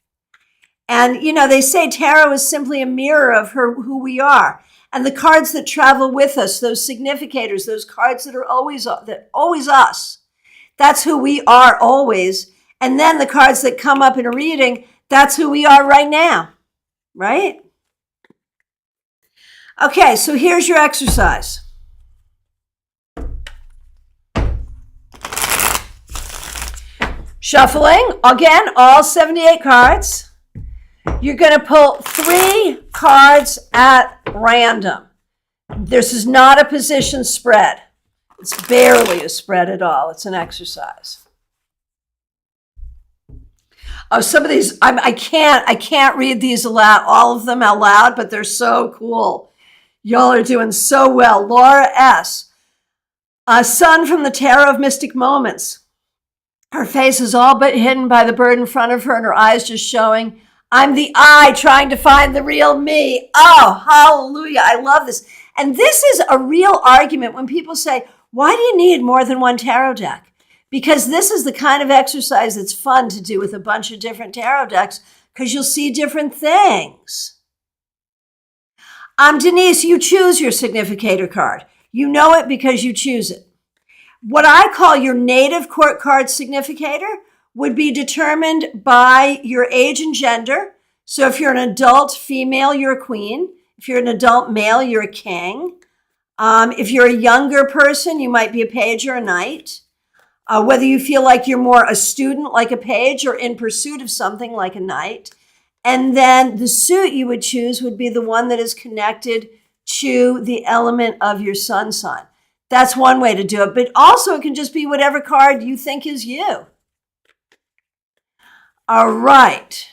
And, they say tarot is simply a mirror of who we are. And the cards that travel with us, those significators, those cards that are always us, that's who we are always. And then the cards that come up in a reading, that's who we are right now, right? Okay, so here's your exercise. Shuffling, again, all 78 cards. You're going to pull 3 cards at random. This is not a position spread. It's barely a spread at all. It's an exercise. Oh, some of these, I can't read these aloud, all of them out loud, but they're so cool. Y'all are doing so well. Laura S. Sun from the Tarot of Mystic Moments. Her face is all but hidden by the bird in front of her and her eyes just showing. I'm the I trying to find the real me. Oh, hallelujah. I love this. And this is a real argument when people say, why do you need more than one tarot deck? Because this is the kind of exercise that's fun to do with a bunch of different tarot decks because you'll see different things. Denise, you choose your significator card. You know it because you choose it. What I call your native court card significator would be determined by your age and gender. So if you're an adult female, you're a queen. If you're an adult male, you're a king. If you're a younger person, you might be a page or a knight. Whether you feel like you're more a student like a page or in pursuit of something like a knight. And then the suit you would choose would be the one that is connected to the element of your sun sign. That's one way to do it. But also it can just be whatever card you think is you. All right.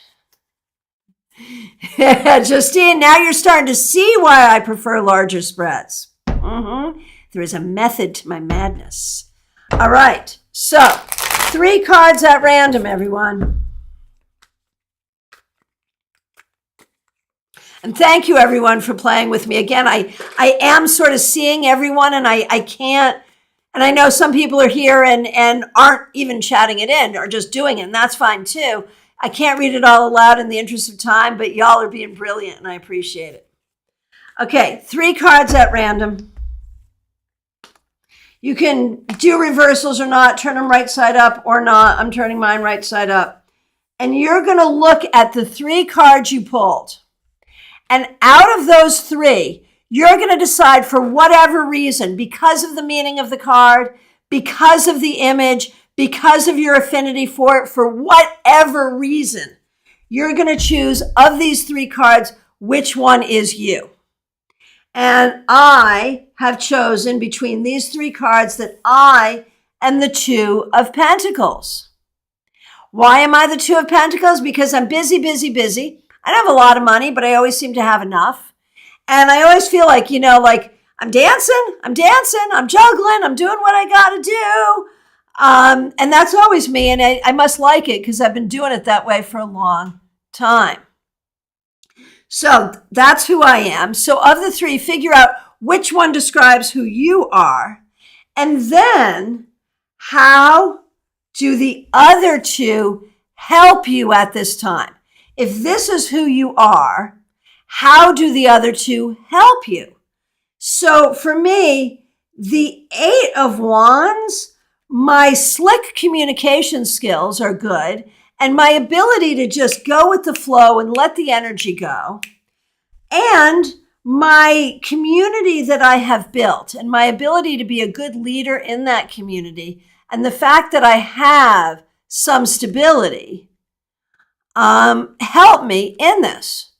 Justine, now you're starting to see why I prefer larger spreads. There is a method to my madness. All right. So 3 cards at random, everyone. And thank you, everyone, for playing with me. Again, I am sort of seeing everyone, and I can't, and I know some people are here and aren't even chatting it in or just doing it, and that's fine too. I can't read it all aloud in the interest of time, but y'all are being brilliant, and I appreciate it. Okay, 3 cards at random. You can do reversals or not, turn them right side up or not. I'm turning mine right side up. And you're going to look at the 3 cards you pulled. And out of those 3, you're going to decide for whatever reason, because of the meaning of the card, because of the image, because of your affinity for it, for whatever reason, you're going to choose of these 3 cards, which one is you. And I have chosen between these 3 cards that I am the 2 of Pentacles. Why am I the 2 of Pentacles? Because I'm busy, busy, busy. I don't have a lot of money, but I always seem to have enough. And I always feel like, like I'm dancing, I'm juggling, I'm doing what I got to do. And that's always me. And I must like it because I've been doing it that way for a long time. So that's who I am. So of the 3, figure out which one describes who you are. And then how do the other 2 help you at this time? If this is who you are, how do the other 2 help you? So for me, the 8 of Wands, my slick communication skills are good, and my ability to just go with the flow and let the energy go, and my community that I have built, and my ability to be a good leader in that community, and the fact that I have some stability, help me in this.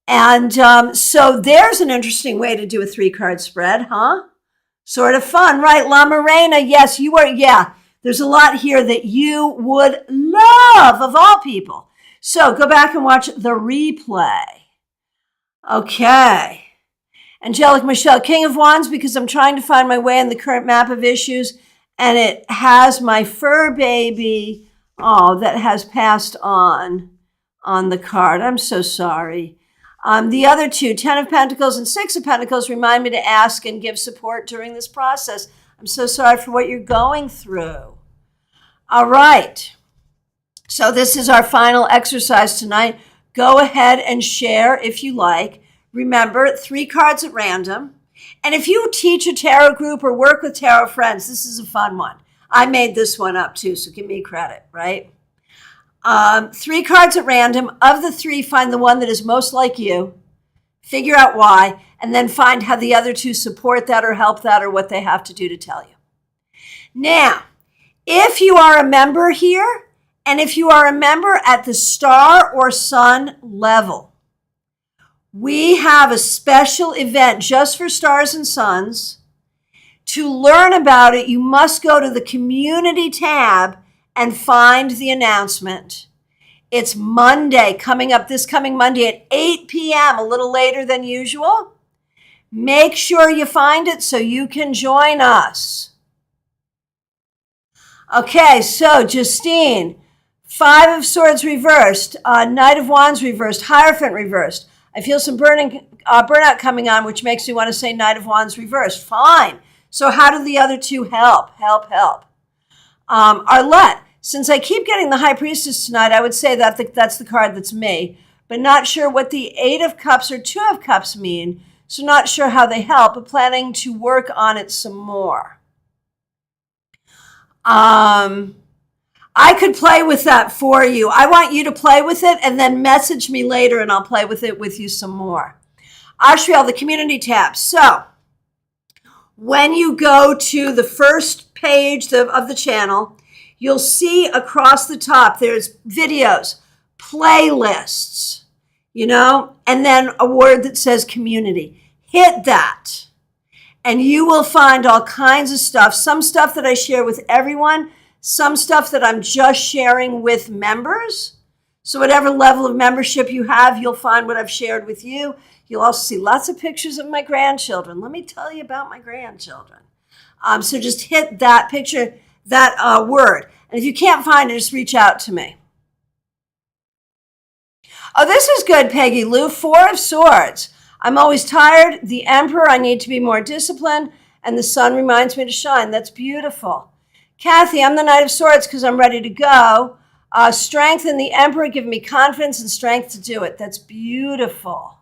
And so there's an interesting way to do a 3-card spread, huh? Sort of fun, right? La Morena, yes, you are, yeah. There's a lot here that you would love, of all people. So go back and watch the replay. Okay. Angelic Michelle, King of Wands, because I'm trying to find my way in the current map of issues, and it has my fur baby, that has passed on the card. I'm so sorry. The other 2, 10 of Pentacles and 6 of Pentacles, remind me to ask and give support during this process. I'm so sorry for what you're going through. All right. So this is our final exercise tonight. Go ahead and share if you like. Remember, 3 cards at random. And if you teach a tarot group or work with tarot friends, this is a fun one. I made this one up too, so give me credit, right? 3 cards at random. Of the 3, find the one that is most like you. Figure out why, and then find how the other 2 support that or help that or what they have to do to tell you. Now, if you are a member here, and if you are a member at the star or sun level, we have a special event just for stars and suns. To learn about it, you must go to the community tab and find the announcement. It's Monday, this coming Monday at 8 p.m., a little later than usual. Make sure you find it so you can join us. Okay, so Justine, 5 of Swords reversed, Knight of Wands reversed, Hierophant reversed. I feel some burnout coming on, which makes me want to say Knight of Wands reversed. Fine. So how do the other 2 help? Help. Arlette, since I keep getting the High Priestess tonight, I would say that's the card that's me, but not sure what the 8 of Cups or 2 of Cups mean, so not sure how they help, but planning to work on it some more. I could play with that for you. I want you to play with it and then message me later and I'll play with it with you some more. Ashriel, the community tab. So when you go to the first page of the channel, you'll see across the top, there's videos. playlists, and then a word that says community. Hit that. And you will find all kinds of stuff. Some stuff that I share with everyone, some stuff that I'm just sharing with members. So whatever level of membership you have, you'll find what I've shared with you. You'll also see lots of pictures of my grandchildren. Let me tell you about my grandchildren. So just hit that picture, that word. And if you can't find it, just reach out to me. Oh, this is good, Peggy Lou. 4 of Swords. I'm always tired. The Emperor, I need to be more disciplined. And the Sun reminds me to shine. That's beautiful. Kathy, I'm the Knight of Swords because I'm ready to go. Strength and the Emperor give me confidence and strength to do it. That's beautiful.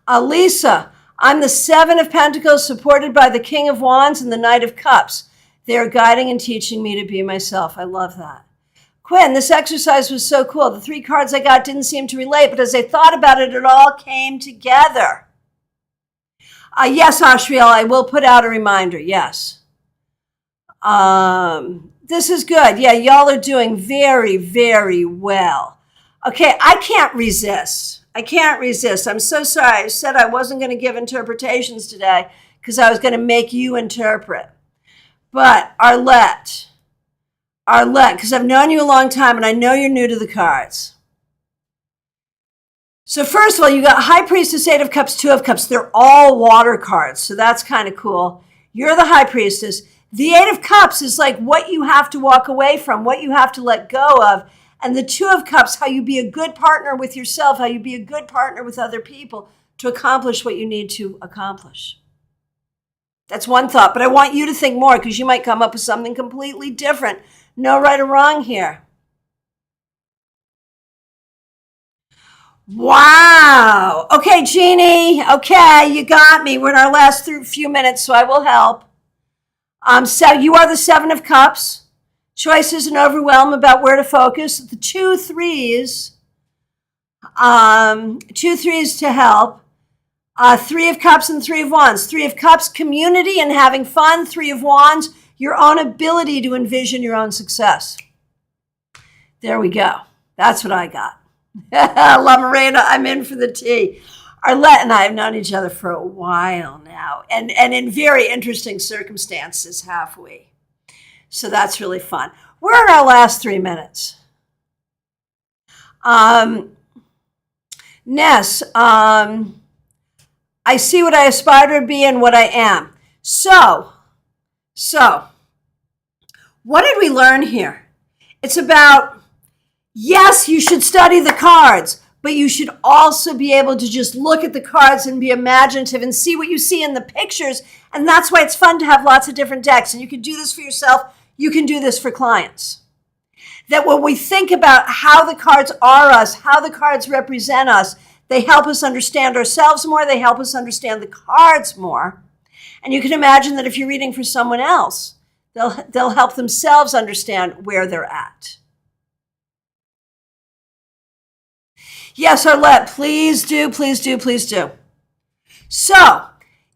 Lisa, I'm the 7 of Pentacles supported by the King of Wands and the Knight of Cups. They are guiding and teaching me to be myself. I love that. Quinn, this exercise was so cool. The 3 cards I got didn't seem to relate, but as I thought about it, it all came together. Yes, Ashriel, I will put out a reminder. Yes. This is good. Yeah, y'all are doing very, very well. Okay, I can't resist. I'm so sorry. I said I wasn't going to give interpretations today because I was going to make you interpret. But Arlette, because I've known you a long time and I know you're new to the cards. So first of all, you got High Priestess, 8 of Cups, 2 of Cups. They're all water cards, so that's kind of cool. You're the High Priestess. The 8 of Cups is like what you have to walk away from, what you have to let go of. And the 2 of Cups, how you be a good partner with yourself, how you be a good partner with other people to accomplish what you need to accomplish. That's one thought, but I want you to think more because you might come up with something completely different. No right or wrong here. Wow. Okay, Jeannie. Okay, you got me. We're in our last few minutes, so I will help. So you are the 7 of Cups. Choices and overwhelm about where to focus. The 2 threes. 2 threes to help. 3 of Cups and 3 of Wands. 3 of Cups, community and having fun. 3 of Wands, your own ability to envision your own success. There we go. That's what I got. La Morena, I'm in for the tea. Arlette and I have known each other for a while now, and in very interesting circumstances have we. So that's really fun. We're in our last 3 minutes. Ness, I see what I aspire to be and what I am. So, what did we learn here? It's about, yes, you should study the cards, but you should also be able to just look at the cards and be imaginative and see what you see in the pictures. And that's why it's fun to have lots of different decks. And you can do this for yourself. You can do this for clients. That when we think about how the cards are us, how the cards represent us, they help us understand ourselves more. They help us understand the cards more. And you can imagine that if you're reading for someone else, they'll help themselves understand where they're at. Yes, Arlette, please do, please do, please do. So,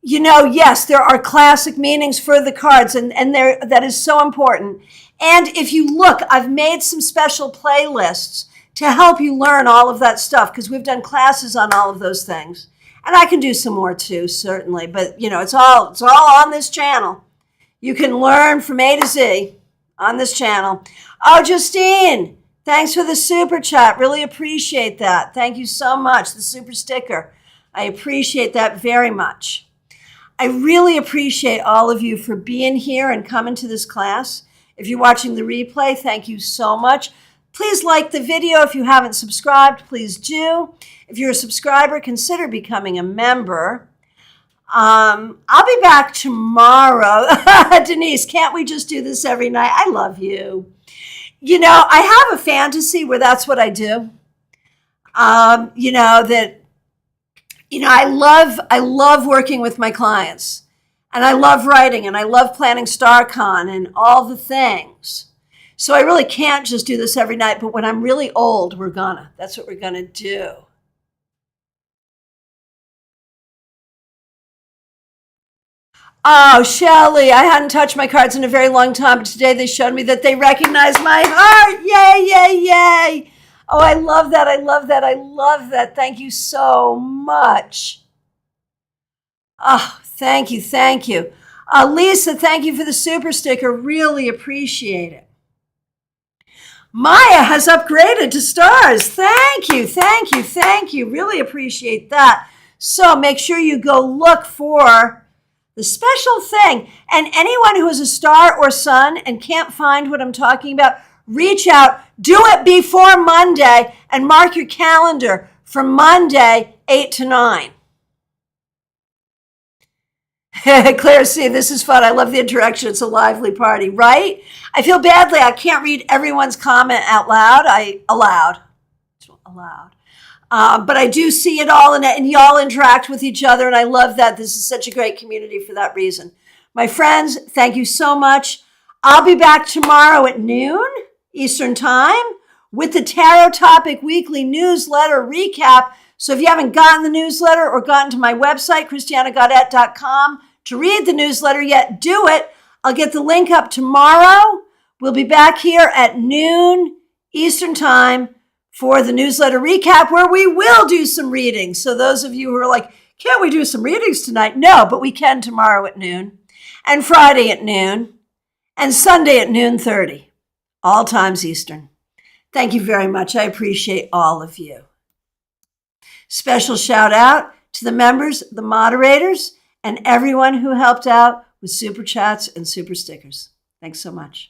yes, there are classic meanings for the cards, and that is so important. And if you look, I've made some special playlists to help you learn all of that stuff, because we've done classes on all of those things. And I can do some more too, certainly. But, it's all on this channel. You can learn from A to Z on this channel. Oh, Justine, thanks for the super chat. Really appreciate that. Thank you so much. The super sticker. I appreciate that very much. I really appreciate all of you for being here and coming to this class. If you're watching the replay, thank you so much. Please like the video. If you haven't subscribed, please do. If you're a subscriber, consider becoming a member. I'll be back tomorrow. Denise, can't we just do this every night? I love you. I have a fantasy where that's what I do. I love working with my clients, and I love writing, and I love planning StarCon and all the things. So I really can't just do this every night, but when I'm really old, that's what we're gonna do. Oh, Shelley, I hadn't touched my cards in a very long time, but today they showed me that they recognize my heart. Yay, yay, yay. Oh, I love that. I love that. I love that. Thank you so much. Oh, thank you. Thank you. Lisa, thank you for the super sticker. Really appreciate it. Maya has upgraded to stars. Thank you. Thank you. Thank you. Really appreciate that. So make sure you go look for the special thing. And anyone who is a star or sun and can't find what I'm talking about, reach out. Do it before Monday and mark your calendar for Monday, 8 to 9. Claire C., this is fun. I love the interaction. It's a lively party, right? I feel badly. I can't read everyone's comment out loud. Allowed. But I do see it all, and y'all interact with each other, and I love that. This is such a great community for that reason. My friends, thank you so much. I'll be back tomorrow at noon Eastern Time with the Tarot Topic Weekly Newsletter recap. So if you haven't gotten the newsletter or gotten to my website, ChristianaGaudet.com, to read the newsletter yet, do it. I'll get the link up tomorrow. We'll be back here at noon Eastern Time for the newsletter recap, where we will do some readings. So those of you who are like, can't we do some readings tonight? No, but we can tomorrow at noon, and Friday at noon, and Sunday at noon 30, all times Eastern. Thank you very much. I appreciate all of you. Special shout out to the members, the moderators, and everyone who helped out with super chats and super stickers. Thanks so much.